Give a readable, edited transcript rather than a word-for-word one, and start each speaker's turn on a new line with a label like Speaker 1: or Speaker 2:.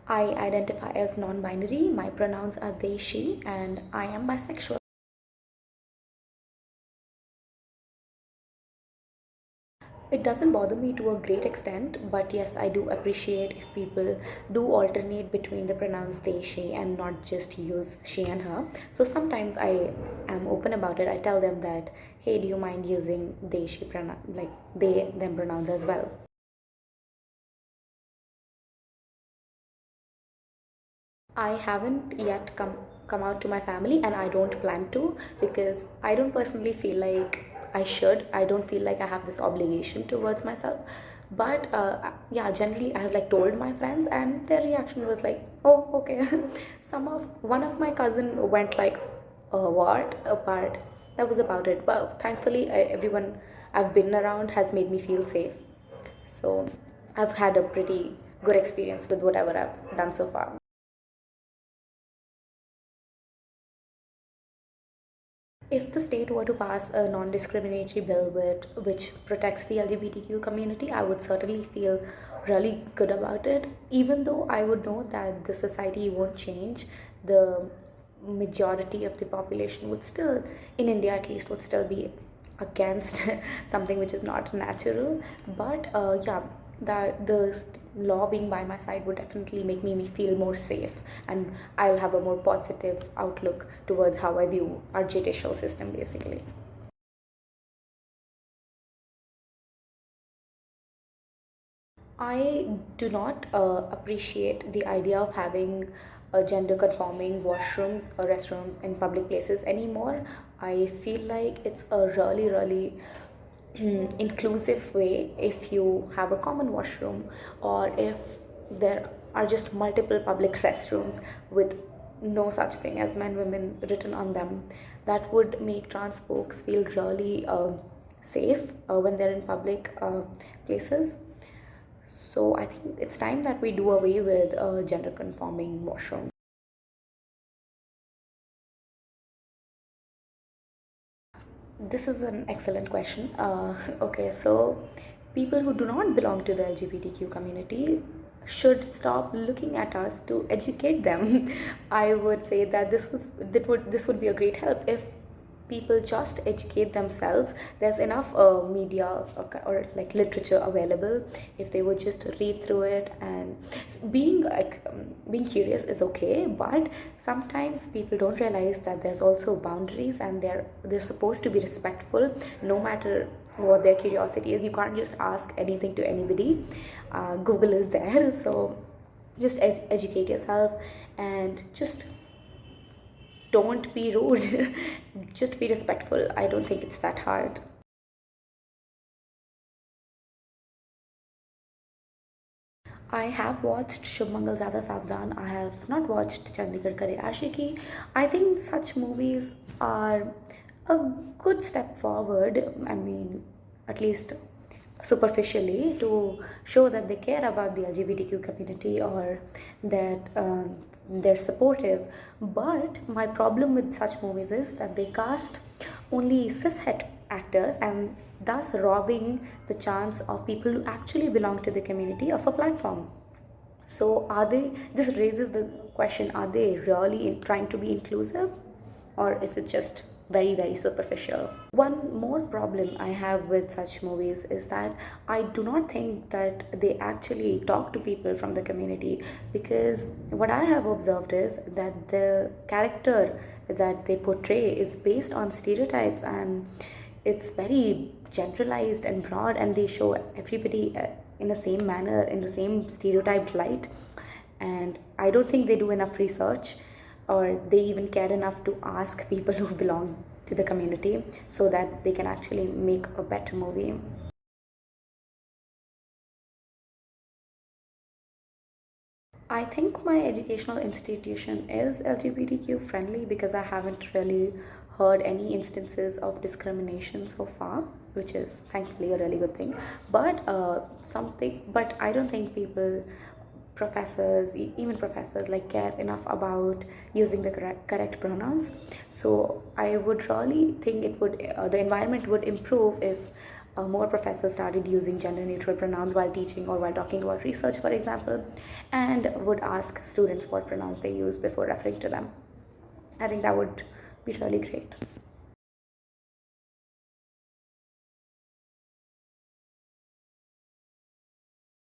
Speaker 1: I identify as non-binary. My pronouns are they, she, and I am bisexual. It doesn't bother me to a great extent, but yes, I do appreciate if people do alternate between the pronouns they, she, and not just use she and her. So sometimes I am open about it. I tell them that, hey, do you mind using they, she pronoun, like they, them pronouns as well? I haven't yet come out to my family, and I don't plan to, because I don't personally feel like I should. I don't feel like I have this obligation towards myself. But yeah, generally I have like told my friends, and their reaction was like, "Oh, okay." One of my cousin went like, "What?" But that was about it. But thankfully, everyone I've been around has made me feel safe. So I've had a pretty good experience with whatever I've done so far. If the state were to pass a non-discriminatory bill which protects the LGBTQ community, I would certainly feel really good about it. Even though I would know that the society won't change, the majority of the population would still, in India at least, would still be against something which is not natural. But yeah, that law being by my side would definitely make me feel more safe, and I'll have a more positive outlook towards how I view our judicial system basically. I do not appreciate the idea of having gender conforming washrooms or restrooms in public places anymore. I feel like it's a really inclusive way if you have a common washroom, or if there are just multiple public restrooms with no such thing as men women written on them. That would make trans folks feel really safe when they're in public places. So I think it's time that we do away with gender conforming washrooms. This is an excellent question. Okay, so people who do not belong to the LGBTQ community should stop looking at us to educate them. I would say that this would be a great help if people just educate themselves. There's enough media or like literature available. If they would just read through it, and being curious is okay, but sometimes people don't realize that there's also boundaries, and they're supposed to be respectful no matter what their curiosity is. You can't just ask anything to anybody. Google is there, so just educate yourself, and just don't be rude. Just be respectful. I don't think it's that hard. I have watched Shubh, Mangal, Zyada, Saavdhan. I have not watched Chandigarh, Kare, Aashiqui. I think such movies are a good step forward. I mean, at least superficially, to show that they care about the LGBTQ community, or that they're supportive. But my problem with such movies is that they cast only cishet actors, and thus robbing the chance of people who actually belong to the community of a platform. So, are they? This raises the question: are they really trying to be inclusive, or is it just very superficial? One more problem I have with such movies is that I do not think that they actually talk to people from the community, because what I have observed is that the character that they portray is based on stereotypes, and it's very generalized and broad, and they show everybody in the same manner, in the same stereotyped light. And I don't think they do enough research, or they even care enough to ask people who belong to the community, so that they can actually make a better movie. I think my educational institution is LGBTQ friendly, because I haven't really heard any instances of discrimination so far, which is thankfully a really good thing. But I don't think professors, even professors, like care enough about using the correct pronouns. So I would really think the environment would improve if more professors started using gender neutral pronouns while teaching or while talking about research, for example, and would ask students what pronouns they use before referring to them. I think that would be really great.